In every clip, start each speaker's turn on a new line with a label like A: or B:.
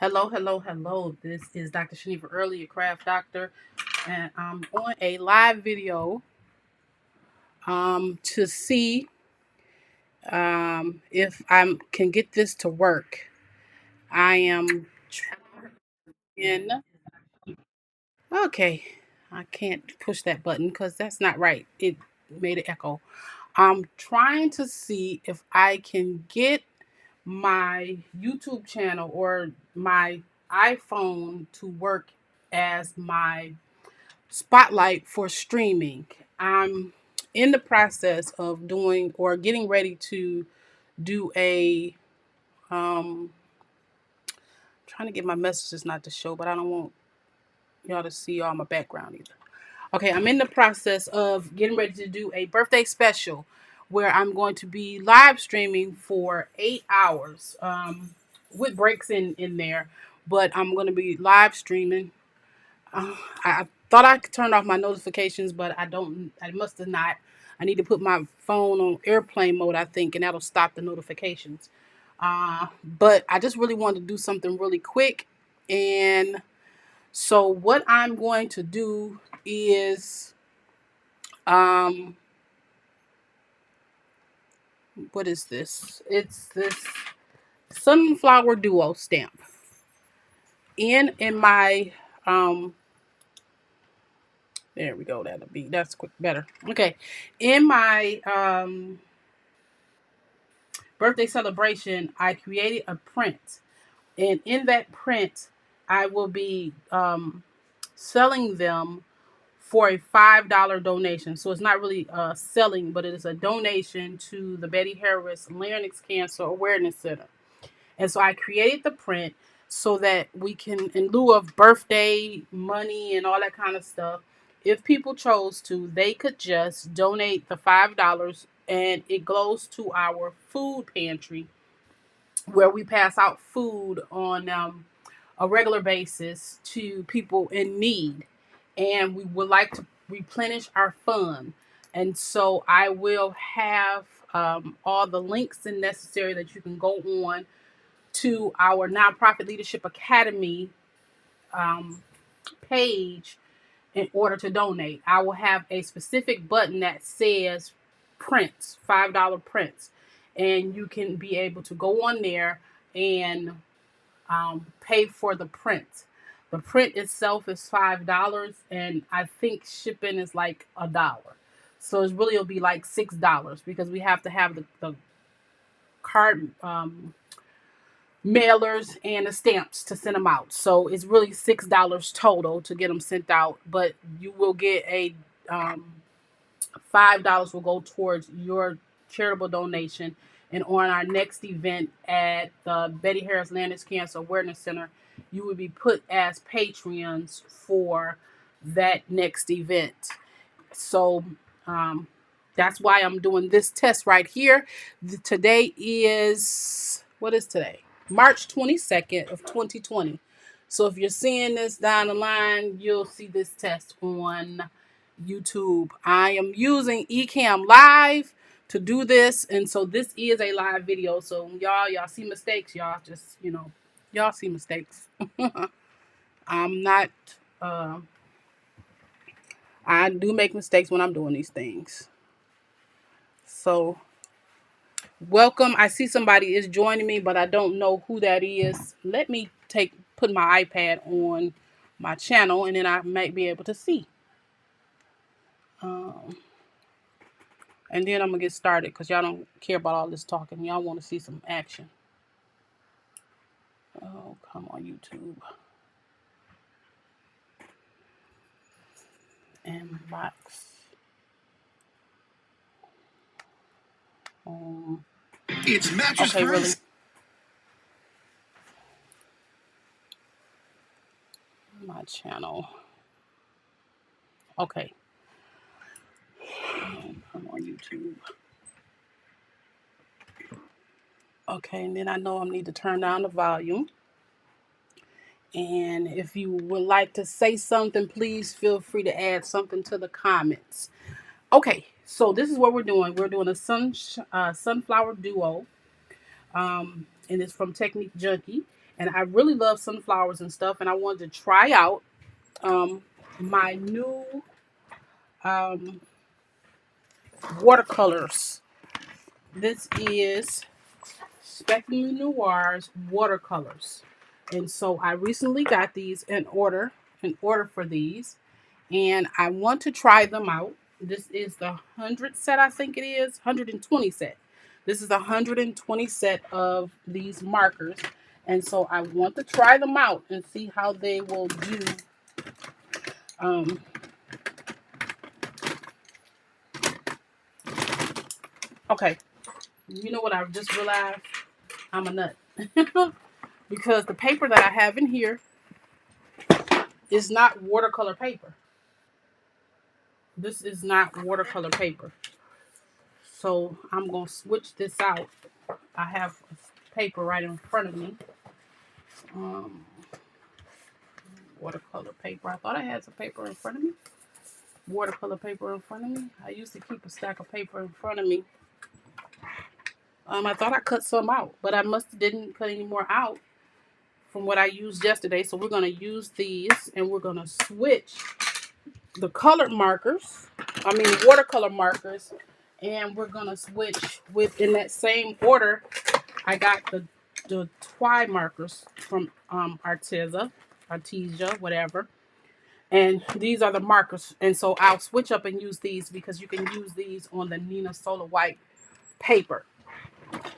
A: Hello, hello, hello. This is Dr. Shaniva Early, your craft doctor, and I'm on a live video to see if I can get this to work. I am in. Okay, I can't push that button because that's not right. It made an echo. I'm trying to see if I can get my YouTube channel or my iPhone to work as my spotlight for streaming. I'm in the process of doing or getting ready to do a trying to get my messages not to show, but I don't want y'all to see all my background either. Okay, I'm in the process of getting ready to do a birthday special where I'm going to be live streaming for 8 hours with breaks in there, but I'm going to be live streaming. I thought I could turn off my notifications, but I don't. I must have not. I need to put my phone on airplane mode, I think, and that'll stop the notifications. But I just really wanted to do something really quick. And so, what I'm going to do is, um, what is this? It's this Sunflower Duo stamp. In my there we go. That's quick better. Okay, in my birthday celebration, I created a print, and in that print, I will be selling them for a $5 donation. So it's not really selling, but it is a donation to the Betty Harris Larynx Cancer Awareness Center. And so I created the print so that we can, in lieu of birthday money and all that kind of stuff, if people chose to, they could just donate the $5 and it goes to our food pantry where we pass out food on a regular basis to people in need. And we would like to replenish our fund. And so I will have all the links and necessary that you can go on to our Nonprofit Leadership Academy um, page in order to donate. I will have a specific button that says prints, $5 prints. And you can be able to go on there and pay for the print. The print itself is $5, and I think shipping is like $1. So it's really it'll be like $6 because we have to have the card mailers and the stamps to send them out. So it's really $6 total to get them sent out. But you will get a $5 will go towards your charitable donation. And on our next event at the Betty Harris Landis Cancer Awareness Center, you will be put as Patreons for that next event. So um, that's why I'm doing this test right here. Today is, what is today? March 22nd of 2020. So if you're seeing this down the line, you'll see this test on YouTube. I am using Ecamm Live to do this, and so this is a live video. So y'all see mistakes, y'all just y'all see mistakes. I'm not. Uh, I do make mistakes when I'm doing these things. So welcome. I see somebody is joining me, but I don't know who that is. Let me put my iPad on my channel, and then I might be able to see. Um, and then I'm gonna get started because y'all don't care about all this talking. Y'all want to see some action. Oh, come on, YouTube. Inbox. It's mattress okay, really. My channel. Okay. Come on, YouTube. Okay, and then I know I need to turn down the volume. And if you would like to say something, please feel free to add something to the comments. Okay, so this is what we're doing. We're doing a sunflower duo, and it's from Technique Junkie. And I really love sunflowers and stuff. And I wanted to try out um, my new um, watercolors. This is Specular Noir's watercolors. And so I recently got these in order for these, and I want to try them out. This is the 100 set, I think it is, 120 set. This is the 120 set of these markers. And so I want to try them out and see how they will do. Um, okay, you know what I just realized? I'm a nut. Because the paper that I have in here is not watercolor paper. This is not watercolor paper. So I'm going to switch this out. I have paper right in front of me. Um, Watercolor paper. I thought I had some paper in front of me. Watercolor paper in front of me. I used to keep a stack of paper in front of me. I thought I cut some out, but I must didn't cut any more out from what I used yesterday. So we're going to use these, and we're going to switch the colored markers. Watercolor markers. And we're going to switch with, in that same order, I got the twi markers from Artesia, whatever. And these are the markers. And so I'll switch up and use these because you can use these on the Nina Solar White paper.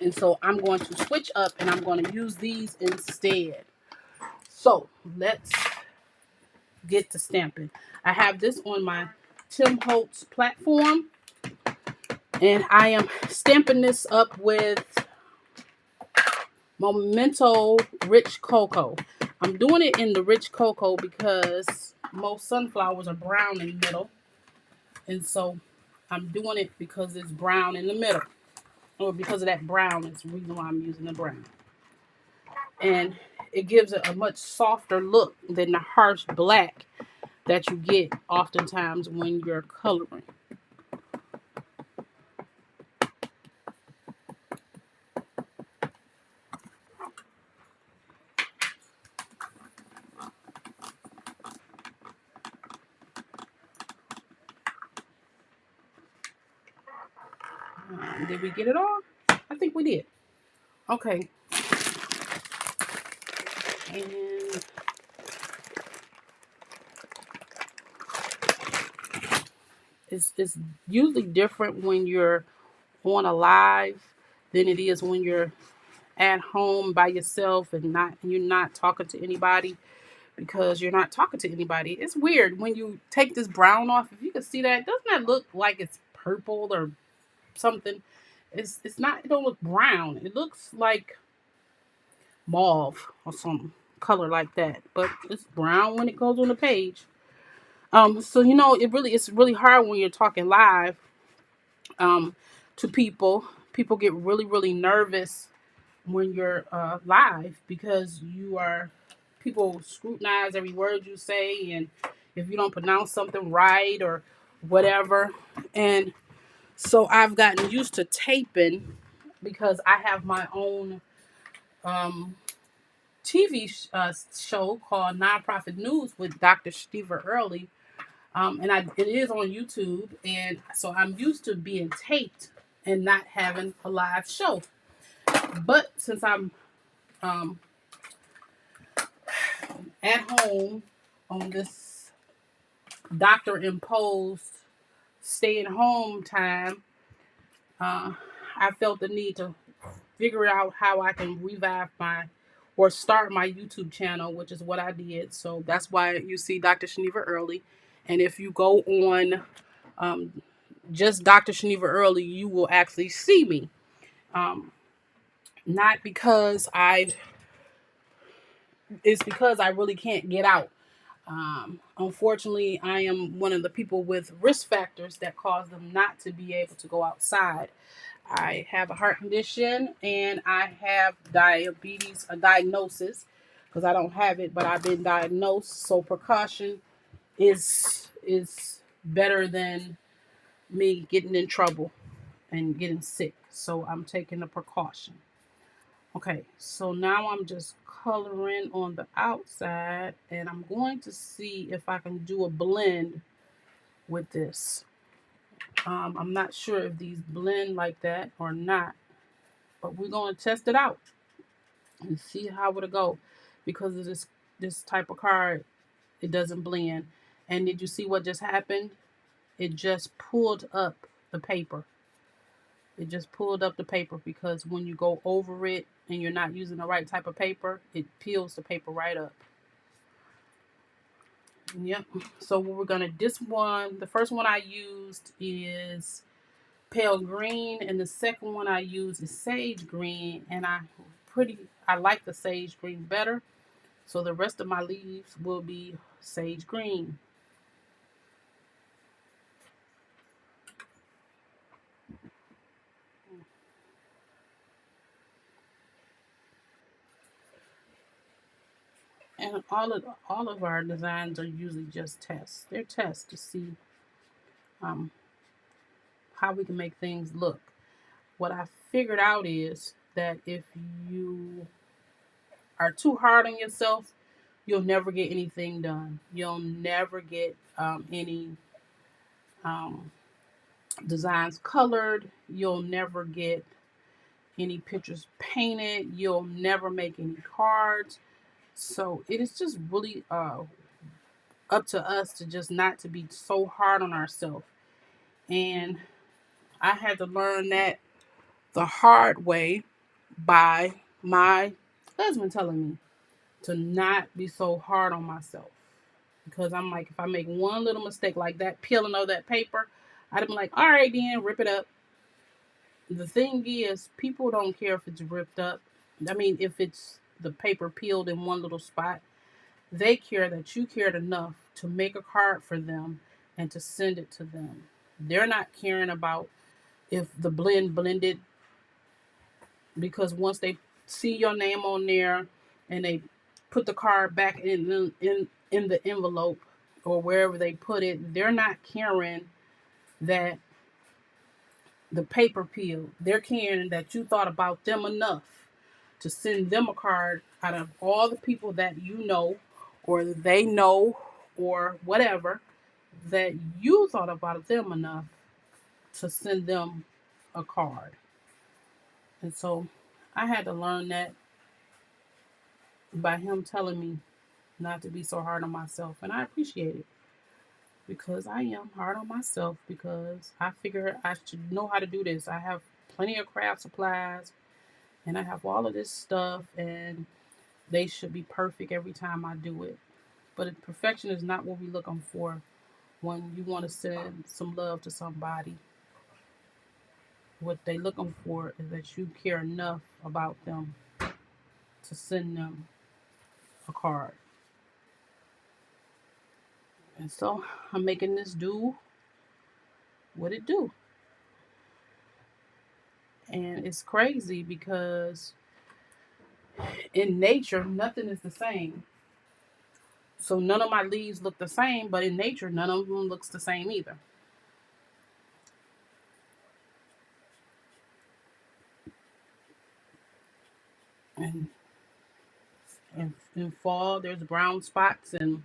A: And so I'm going to switch up and I'm going to use these instead. So let's get to stamping. I have this on my Tim Holtz platform. And I am stamping this up with Memento Rich Cocoa. I'm doing it in the rich cocoa because most sunflowers are brown in the middle. And so I'm doing it because it's brown in the middle. Or because of that brown is the reason why I'm using the brown. And it gives it a much softer look than the harsh black that you get oftentimes when you're coloring. Did we get it all? I think we did. Okay. And it's usually different when you're on a live than it is when you're at home by yourself and you're not talking to anybody, because you're not talking to anybody. It's weird when you take this brown off. If you can see that, doesn't that look like it's purple or something? It's not. It don't look brown. It looks like mauve or some color like that. But it's brown when it goes on the page. So it's really hard when you're talking live um to people. People get really, really nervous when you're live because people scrutinize every word you say, and if you don't pronounce something right or whatever. And so I've gotten used to taping because I have my own um, TV show called Nonprofit News with Dr. Steve Early. It is on YouTube, and so I'm used to being taped and not having a live show. But since I'm um, at home on this doctor imposed stay at home time, I felt the need to figure out how I can revive or start my YouTube channel, which is what I did. So that's why you see Dr. Shaniva Early. And if you go on um, just Dr. Shaniva Early, you will actually see me. Um, not because it's because I really can't get out. Unfortunately, I am one of the people with risk factors that cause them not to be able to go outside. I have a heart condition and I have diabetes, a diagnosis, because I don't have it, but I've been diagnosed. So precaution is better than me getting in trouble and getting sick. So I'm taking the precaution. Okay, so now I'm just coloring on the outside, and I'm going to see if I can do a blend with this. I'm not sure if these blend like that or not, but we're going to test it out and see how it'll go. Because of this type of card, it doesn't blend. And did you see what just happened? It just pulled up the paper. It just pulled up the paper because when you go over it and you're not using the right type of paper, it peels the paper right up. Yep. So what we're gonna, the first one I used is pale green, and the second one I use is sage green, and I like the sage green better. So the rest of my leaves will be sage green. And all of our designs are usually just tests. They're tests to see um, how we can make things look. What I figured out is that if you are too hard on yourself, you'll never get anything done. You'll never get any um, designs colored. You'll never get any pictures painted. You'll never make any cards. So it is just really up to us to just not to be so hard on ourselves. And I had to learn that the hard way by my husband telling me to not be so hard on myself. Because I'm like, if I make one little mistake like that, peeling over that paper, I'd be like, all right, then, rip it up. The thing is, people don't care if it's ripped up. I mean, if it's the paper peeled in one little spot, they care that you cared enough to make a card for them and to send it to them. They're not caring about if the blended, because once they see your name on there and they put the card back in the envelope or wherever they put it, they're not caring that the paper peeled. They're caring that you thought about them enough to send them a card out of all the people that you know or they know or whatever, that you thought about them enough to send them a card. And so I had to learn that by him telling me not to be so hard on myself. And I appreciate it because I am hard on myself because I figure I should know how to do this. I have plenty of craft supplies and I have all of this stuff, and they should be perfect every time I do it. But perfection is not what we're looking for when you want to send some love to somebody. What they're looking for is that you care enough about them to send them a card. And so I'm making this do what it do. And it's crazy because in nature, nothing is the same. So none of my leaves look the same, but in nature, none of them looks the same either. And in fall, there's brown spots, and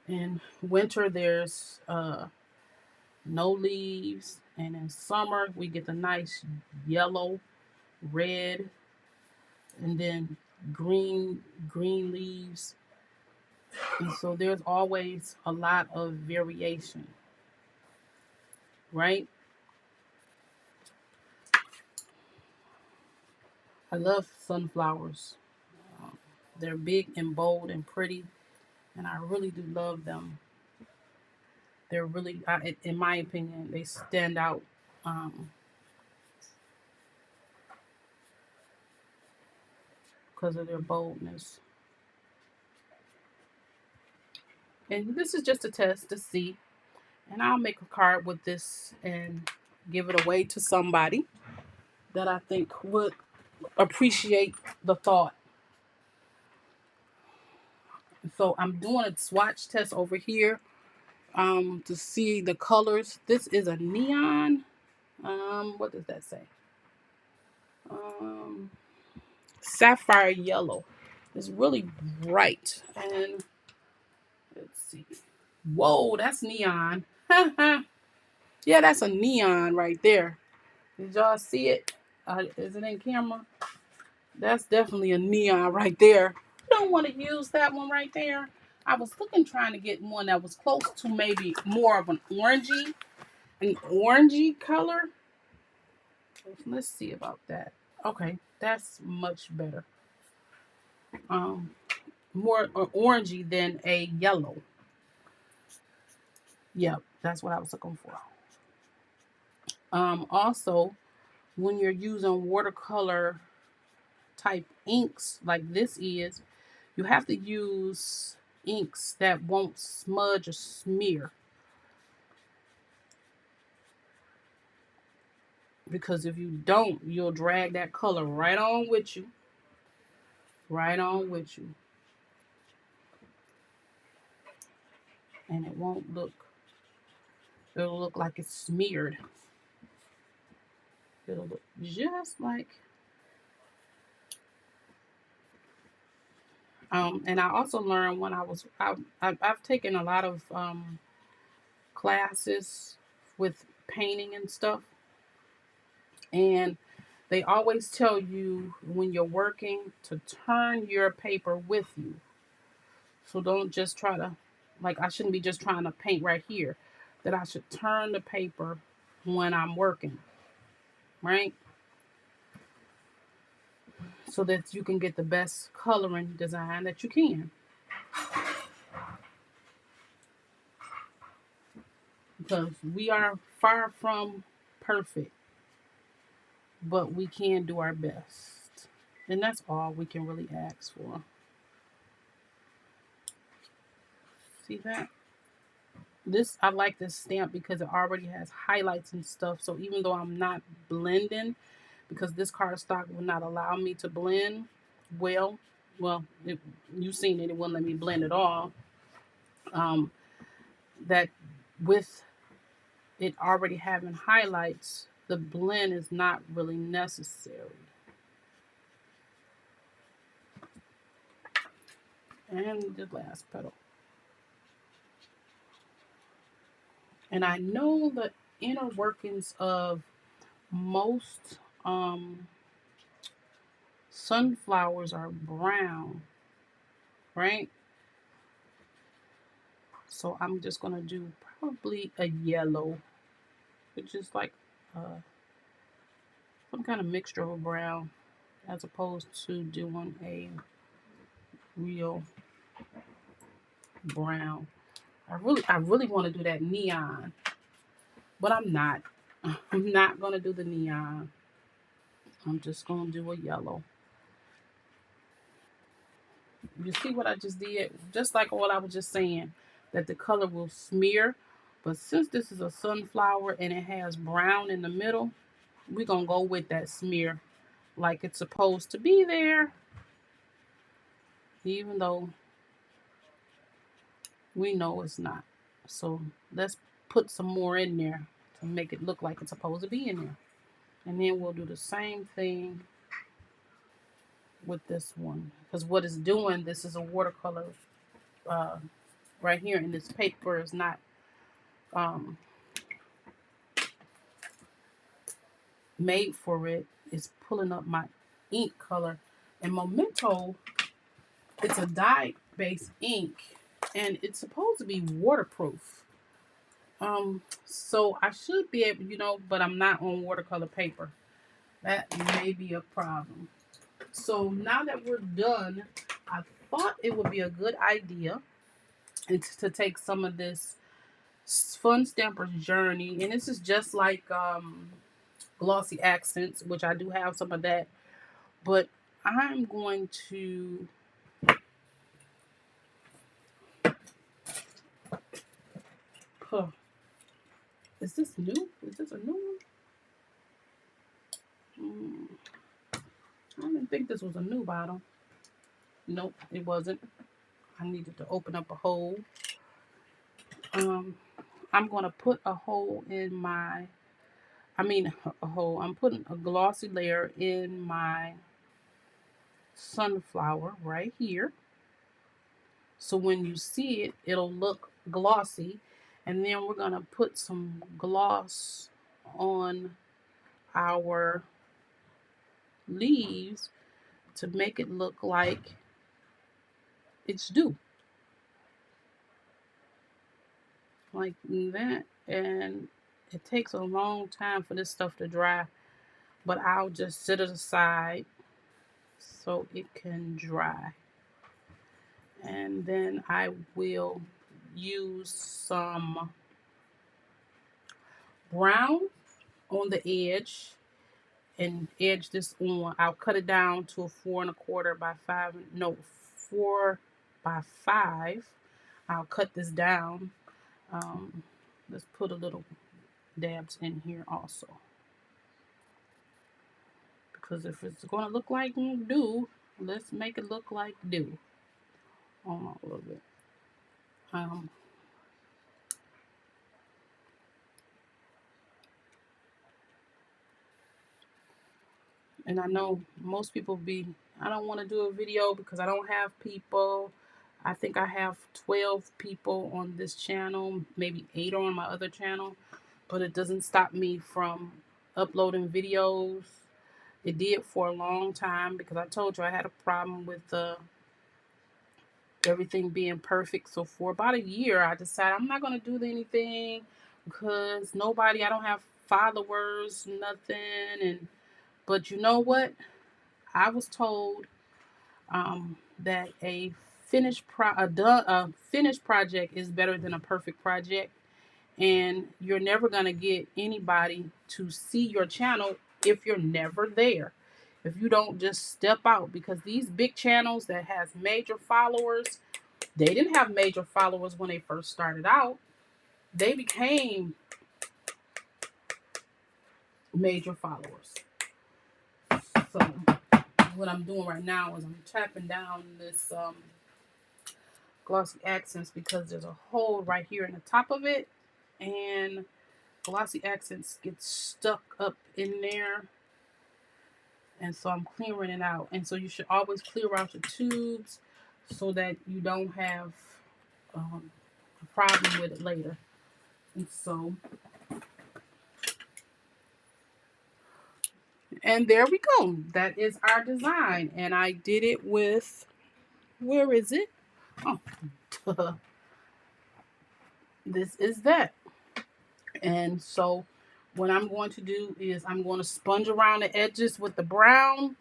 A: in winter, there's no leaves, and in summer, we get the nice yellow, red, and then green leaves. And so there's always a lot of variation, right? I love sunflowers. Um, they're big and bold and pretty, and I really do love them. They're really, in my opinion, they stand out because of their boldness. And this is just a test to see. And I'll make a card with this and give it away to somebody that I think would appreciate the thought. So I'm doing a swatch test over here to see the colors. This is a neon. What does that say? Um, sapphire yellow. It's really bright. And let's see. Whoa, that's neon. Yeah, that's a neon right there. Did y'all see it? Is it in camera? That's definitely a neon right there. You don't want to use that one right there. I was looking, trying to get one that was close to maybe more of an orangey color. Let's see about that. Okay, that's much better. Um, More orangey than a yellow. Yep, that's what I was looking for. Also, when you're using watercolor type inks like this is, you have to use inks that won't smudge or smear, because if you don't, you'll drag that color right on with you, right on with you, and it'll look like it's smeared. It'll look just like. And I also learned when I've taken a lot of classes with painting and stuff, and they always tell you when you're working to turn your paper with you. So don't just try to, like, I shouldn't be just trying to paint right here. That I should turn the paper when I'm working, right? So that you can get the best coloring design that you can. Because we are far from perfect, but we can do our best. And that's all we can really ask for. See that? I like this stamp because it already has highlights and stuff. So even though I'm not blending, because this cardstock will not allow me to blend well. Well, you've seen it; it wouldn't let me blend at all. Um, that with it already having highlights, the blend is not really necessary. And the last petal. And I know the inner workings of most sunflowers are brown, right? So I'm just gonna do probably a yellow, which is like some kind of mixture of a brown, as opposed to doing a real brown. I really want to do that neon, but I'm not. I'm not gonna do the neon. I'm just gonna do a yellow. You see what I just did? Just like what I was just saying, that the color will smear. But since this is a sunflower and it has brown in the middle, we're gonna go with that smear like it's supposed to be there, even though we know it's not. So let's put some more in there to make it look like it's supposed to be in there. And then we'll do the same thing with this one. Because what it's doing, this is a watercolor uh, right here, and this paper is not um, made for it. It's pulling up my ink color. And Memento, it's a dye-based ink, and it's supposed to be waterproof. So I should be able, but I'm not on watercolor paper. That may be a problem. So now that we're done, I thought it would be a good idea to take some of this Fun Stamper's Journey, and this is just like Glossy Accents, which I do have some of that, but I'm going to is this new? Is this a new one? I didn't think this was a new bottle. Nope, it wasn't. I needed to open up a hole. Um, I'm going to put a hole in my, I mean, a hole. I'm putting a glossy layer in my sunflower right here. So when you see it, it'll look glossy. And then we're going to put some gloss on our leaves to make it look like it's due. Like that. And it takes a long time for this stuff to dry, but I'll just set it aside so it can dry. And then I will use some brown on the edge and edge this on. I'll cut it down to a 4¼ by 5, no, 4 by 5. I'll cut this down. Let's put a little dabs in here also, because if it's going to look like dew, let's make it look like dew. Hold on a little bit. And I know most people I don't want to do a video because I don't have people. I think I have 12 people on this channel, maybe 8 on my other channel, but it doesn't stop me from uploading videos. It did for a long time because I told you I had a problem with everything being perfect. So for about a year, I decided I'm not going to do anything because I don't have followers, nothing. But you know what? I was told that a finished project is better than a perfect project, and you're never going to get anybody to see your channel if you're never there. If you don't just step out, because these big channels that has major followers, they didn't have major followers when they first started out. They became major followers. So what I'm doing right now is I'm tapping down this Glossy Accents because there's a hole right here in the top of it, and Glossy Accents get stuck up in there, and so I'm clearing it out. And so you should always clear out your tubes so that you don't have a problem with it later. And so, and there we go. That is our design, and I did it with, where is it? Oh, this is that. And so what I'm going to do is I'm going to sponge around the edges with the brown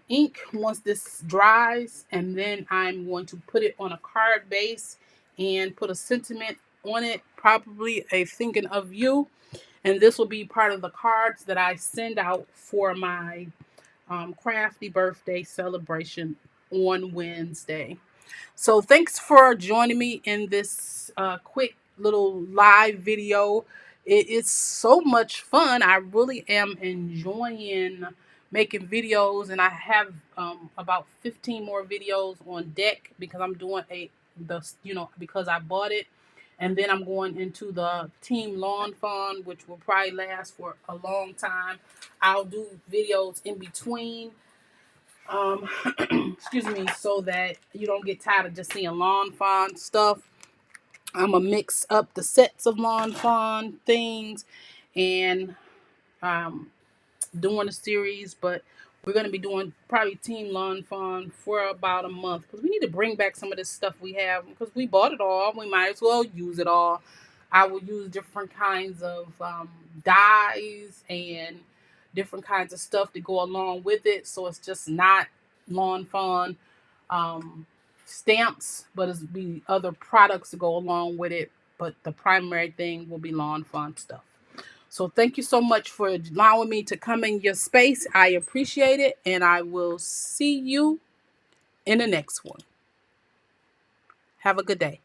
A: ink once this dries, and then I'm going to put it on a card base and put a sentiment on it, probably a thinking of you. And this will be part of the cards that I send out for my crafty birthday celebration on Wednesday. So thanks for joining me in this quick little live video. It is so much fun. I really am enjoying making videos, and I have about 15 more videos on deck because I'm doing because I bought it. And then I'm going into the Team Lawn Fawn, which will probably last for a long time. I'll do videos in between. Excuse me, so that you don't get tired of just seeing Lawn Fawn stuff. I'm gonna mix up the sets of Lawn Fawn things and doing a series, but we're going to be doing probably Team Lawn Fawn for about a month because we need to bring back some of this stuff we have because we bought it all. We might as well use it all. I will use different kinds of dyes and different kinds of stuff to go along with it, so it's just not Lawn Fawn stamps, but it's be other products to go along with it. But the primary thing will be Lawn Fawn stuff. So thank you so much for allowing me to come in your space. I appreciate it, and I will see you in the next one. Have a good day.